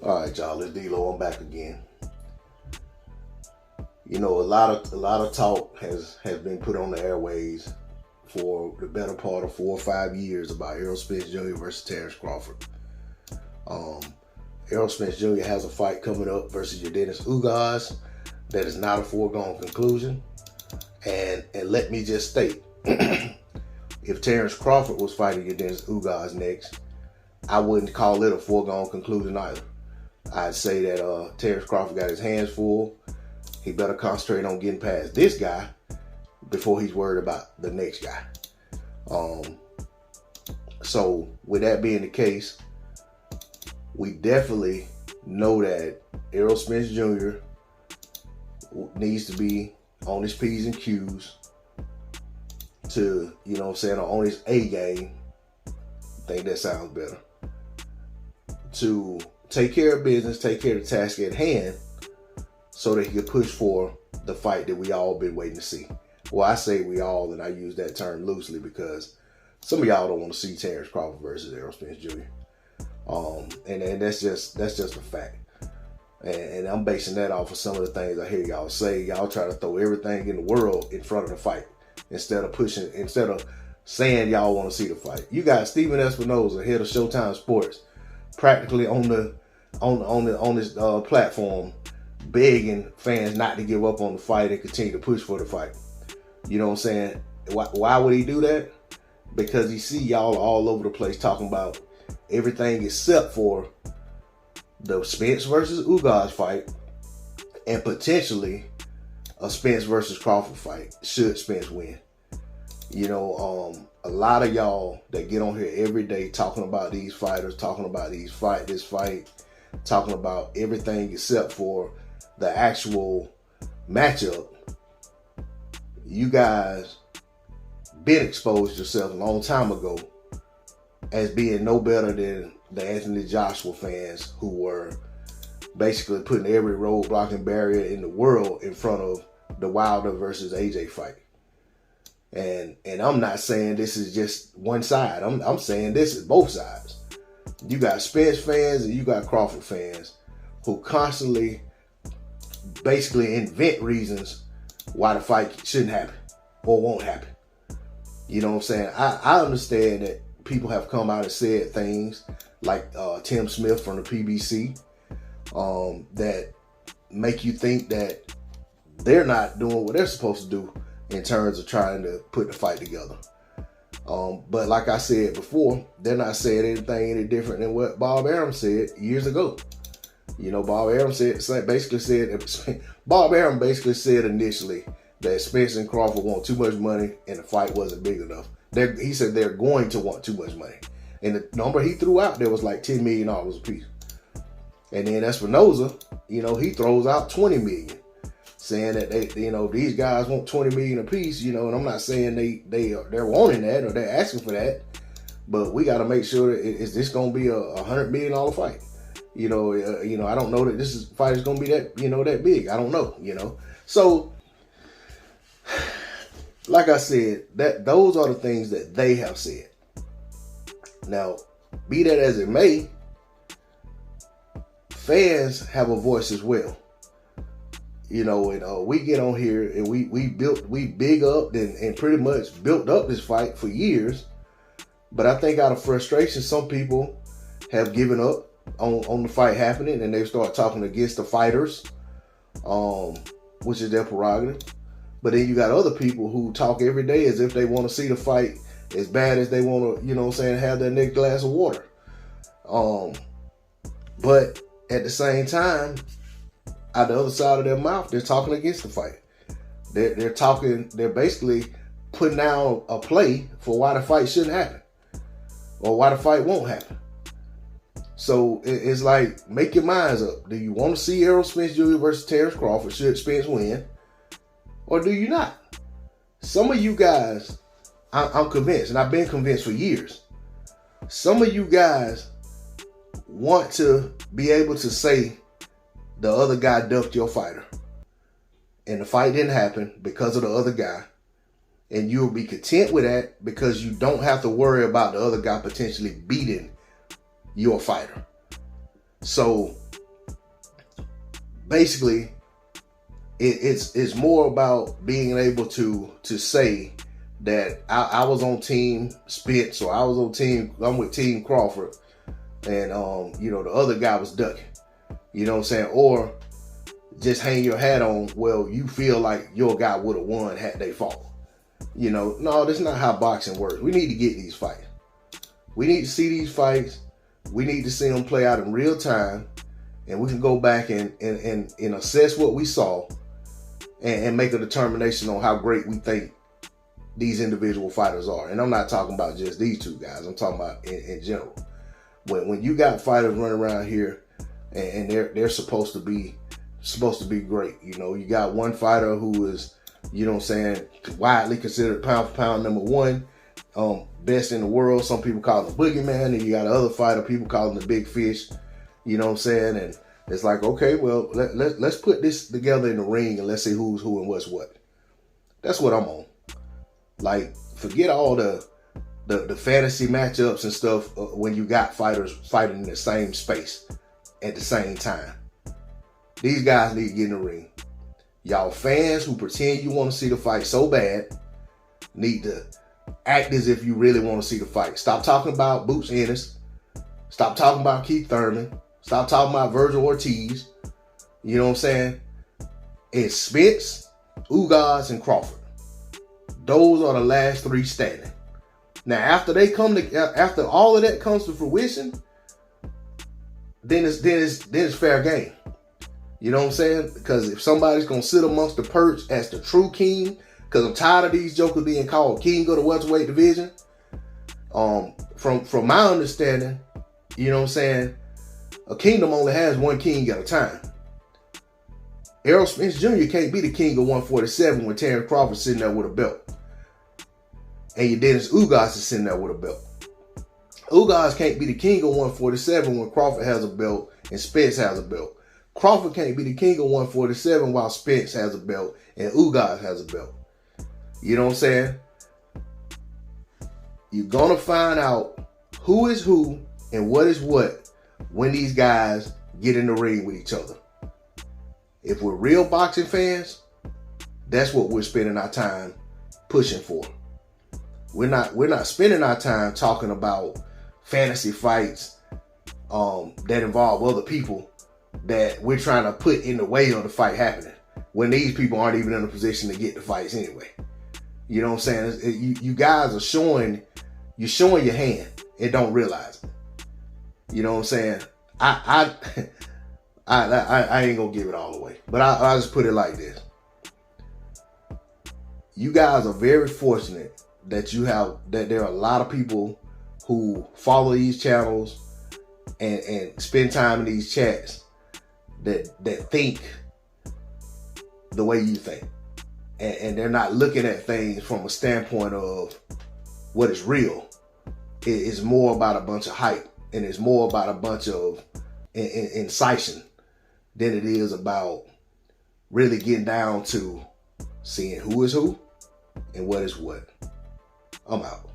All right, y'all. It's D-Lo. I'm back again. You know, a lot of talk has been put on the airways for the better part of 4 or 5 years about Errol Spence Jr. versus Terrence Crawford. Errol Spence Jr. has a fight coming up versus Ugas. That is not a foregone conclusion. And let me just state, if Terrence Crawford was fighting Ugas next, I wouldn't call it a foregone conclusion either. I'd say that Terrence Crawford got his hands full. He better concentrate on getting past this guy before he's worried about the next guy. So with that being the case, we definitely know that Errol Spence Jr. needs to be on his P's and Q's to, on his A game. I think that sounds better. To take care of business, take care of the task at hand, so that he can push for the fight that we all been waiting to see. Well, I say we all, and I use that term loosely because some of y'all don't want to see Terrence Crawford versus Errol Spence Jr. And that's just a fact. And I'm basing that off of some of the things I hear y'all say. Y'all try to throw everything in the world in front of the fight instead of saying y'all want to see the fight. You got Steven Espinoza, head of Showtime Sports, practically on this platform, begging fans not to give up on the fight and continue to push for the fight. You know what I'm saying? Why would he do that? Because he see y'all all over the place talking about everything except for the Spence versus Ugas fight and potentially a Spence versus Crawford fight should Spence win. A lot of y'all that get on here every day talking about these fighters, talking about this fight, talking about everything except for the actual matchup. You guys been exposed yourself a long time ago as being no better than the Anthony Joshua fans who were basically putting every roadblock and barrier in the world in front of the Wilder versus AJ fight. And I'm not saying this is just one side. I'm saying this is both sides. You got Spence fans and you got Crawford fans who constantly basically invent reasons why the fight shouldn't happen or won't happen. You know what I'm saying? I understand that people have come out and said things like Tim Smith from the PBC that make you think that they're not doing what they're supposed to do in terms of trying to put the fight together. But like I said before, they're not saying anything any different than what Bob Arum said years ago. Bob Arum basically said initially that Spence and Crawford want too much money and the fight wasn't big enough. He said they're going to want too much money. And the number he threw out there was like $10 million a piece. And then Espinoza, he throws out $20 million, saying that these guys want $20 million a piece, and I'm not saying they're wanting that or they're asking for that, but we got to make sure that is this going to be a $100 million fight? I don't know that this fight is going to be that that big. I don't know, So, like I said, those are the things that they have said. Now, be that as it may, fans have a voice as well. And we get on here and we big up and pretty much built up this fight for years. But I think out of frustration, some people have given up on the fight happening and they start talking against the fighters, which is their prerogative. But then you got other people who talk every day as if they want to see the fight as bad as they want to, have their next glass of water. But at the same time, out the other side of their mouth, they're talking against the fight. They're basically putting down a play for why the fight shouldn't happen or why the fight won't happen. So it's like, make your minds up. Do you want to see Errol Spence Jr. versus Terrence Crawford should Spence win? Or do you not? Some of you guys, I'm convinced, and I've been convinced for years, some of you guys want to be able to say the other guy ducked your fighter and the fight didn't happen because of the other guy, and you'll be content with that because you don't have to worry about the other guy potentially beating your fighter. So basically, it's more about being able to say that I was on team Spence, or I'm with team Crawford, and the other guy was ducking. You know what I'm saying? Or just hang your hat on, well, you feel like your guy would have won had they fought. No, that's not how boxing works. We need to get these fights. We need to see these fights. We need to see them play out in real time, and we can go back and assess what we saw and make a determination on how great we think these individual fighters are. And I'm not talking about just these two guys. I'm talking about in general. When you got fighters running around here and they're supposed to be great. You got one fighter who is, widely considered pound for pound number one, best in the world. Some people call him the boogeyman, and you got another fighter, people call him the big fish. You know what I'm saying? And it's like, okay, well, let's put this together in the ring and let's see who's who and what's what. That's what I'm on. Like, forget all the fantasy matchups and stuff when you got fighters fighting in the same space at the same time. These guys need to get in the ring. Y'all fans who pretend you want to see the fight so bad need to act as if you really want to see the fight. Stop talking about Boots Ennis. Stop talking about Keith Thurman. Stop talking about Virgil Ortiz. You know what I'm saying? It's Spence, Ugas, and Crawford. Those are the last three standing. Now, after all of that comes to fruition, then it's fair game. You know what I'm saying? Because if somebody's gonna sit amongst the perch as the true king, because I'm tired of these jokers being called king of the welterweight division. From my understanding, you know what I'm saying, a kingdom only has one king at a time. Errol Spence Jr. can't be the king of 147 when Terrence Crawford's sitting there with a belt. And your Dennis Ugas is sitting there with a belt. Ugas can't be the king of 147 when Crawford has a belt and Spence has a belt. Crawford can't be the king of 147 while Spence has a belt and Ugas has a belt. You know what I'm saying? You're going to find out who is who and what is what when these guys get in the ring with each other. If we're real boxing fans, that's what we're spending our time pushing for. We're not spending our time talking about fantasy fights that involve other people that we're trying to put in the way of the fight happening when these people aren't even in a position to get the fights anyway. You know what I'm saying? You guys are showing your hand and don't realize it. You know what I'm saying? I ain't gonna give it all away, but I'll just put it like this. You guys are very fortunate that there are a lot of people who follow these channels and spend time in these chats that think the way you think. And they're not looking at things from a standpoint of what is real. It's more about a bunch of hype, and it's more about a bunch of incision than it is about really getting down to seeing who is who and what is what. I'm out.